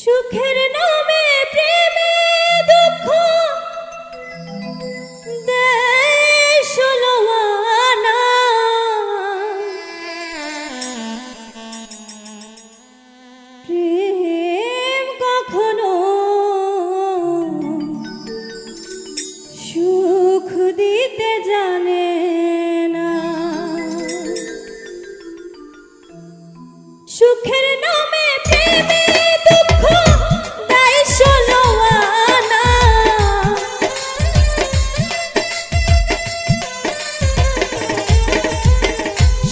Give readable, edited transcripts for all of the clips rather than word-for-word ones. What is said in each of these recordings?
সুখের নামে প্রেমে দুঃখ দেয় ষোলো আনা। প্রেম কখনো সুখ দিতে জানে না। সুখের নামে প্রেমে দুঃখ দেয় ষোলো আনা।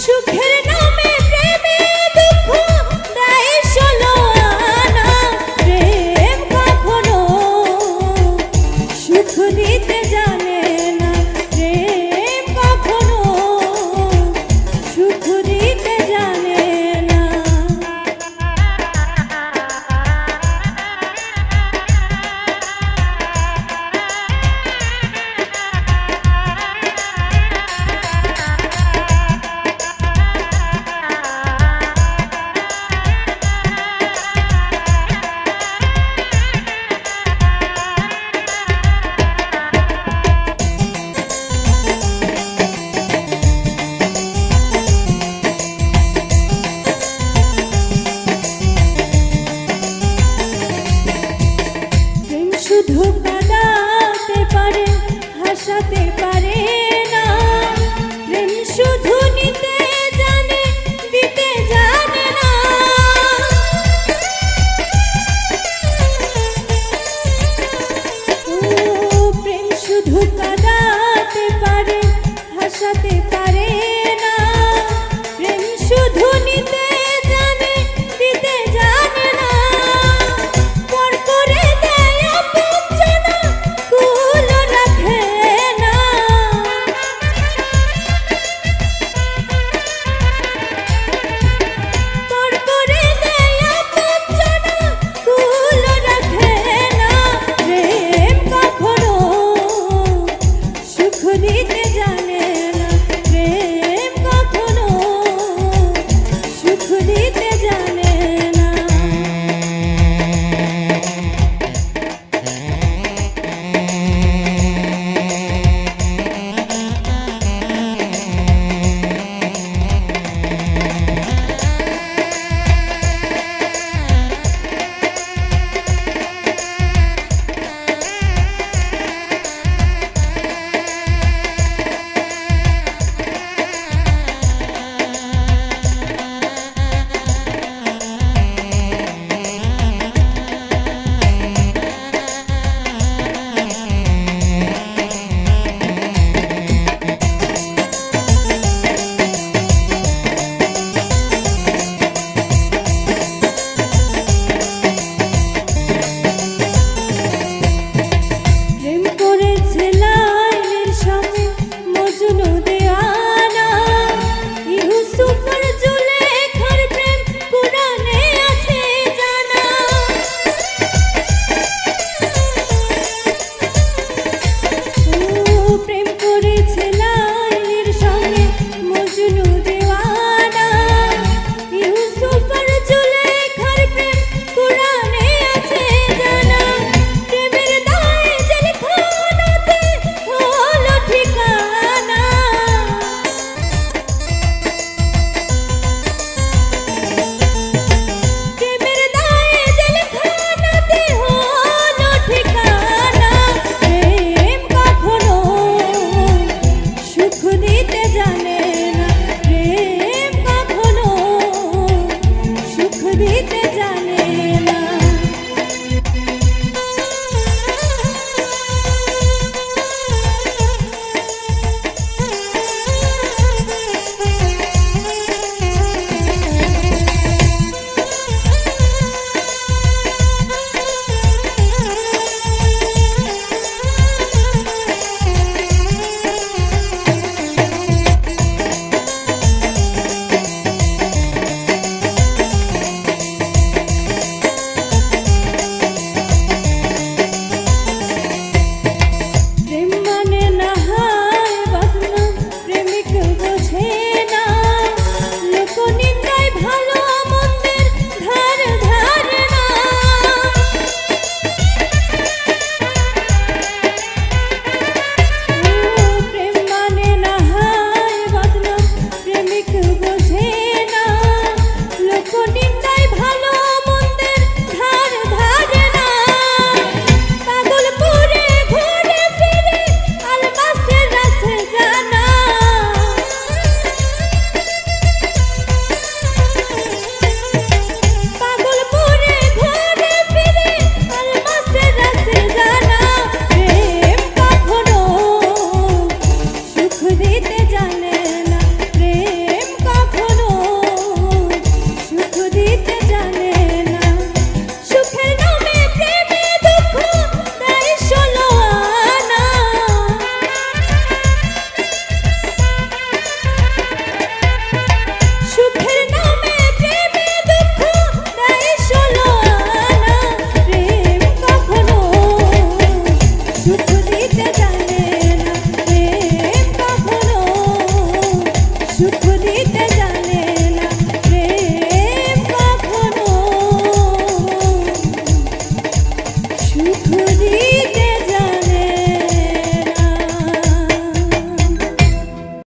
সুখের নামে প্রেমে দুঃখ দেয় ষোলো আনা। প্রেম কখনো সুখ দিতে জানে না। প্রেম কখনো সুখ দিতে জানে না। শুধু কাঁদাতে পারে, হাসাতে পারে না। প্রেম শুধু নিতে জানে, দিতে জানে না। ও প্রেম শুধু কাঁদাতে পারে, হাসাতে পারে না। প্রেম শুধু নিতে জানে, দিতে জানে না। পর করে দেয় আপনজনা, কুল রাখে না। পর করে দেয় আপনজনা, কুল রাখে না। প্রেম কখনো সুখ দিতে জানে না। প্রেম কখনো সুখ দিতে জানে না। প্রেম করেছে লাইলির সঙ্গে মজনু দেওয়ানা। ইউসুফ আর জুলেখার প্রেম কুরআনে আছে জানা। ও প্রেম করেছে লাইলির সঙ্গে মজনু দেওয়ানা। ইউসুফ আর জুলেখার প্রেম কুরআনে আছে জানা। প্রেমের দায়ে জেলখানাতে হলো ঠিকানা। প্রেমের দায়ে জেলখানাতে হলো ঠিকানা। প্রেম কখনো সুখ দিতে জানে না। প্রেম কখনো সুখ দিতে জানে না। প্রেম মানে না হায় বদনাম, প্রেমিক বোঝে না। লোক নিন্দায় ভালো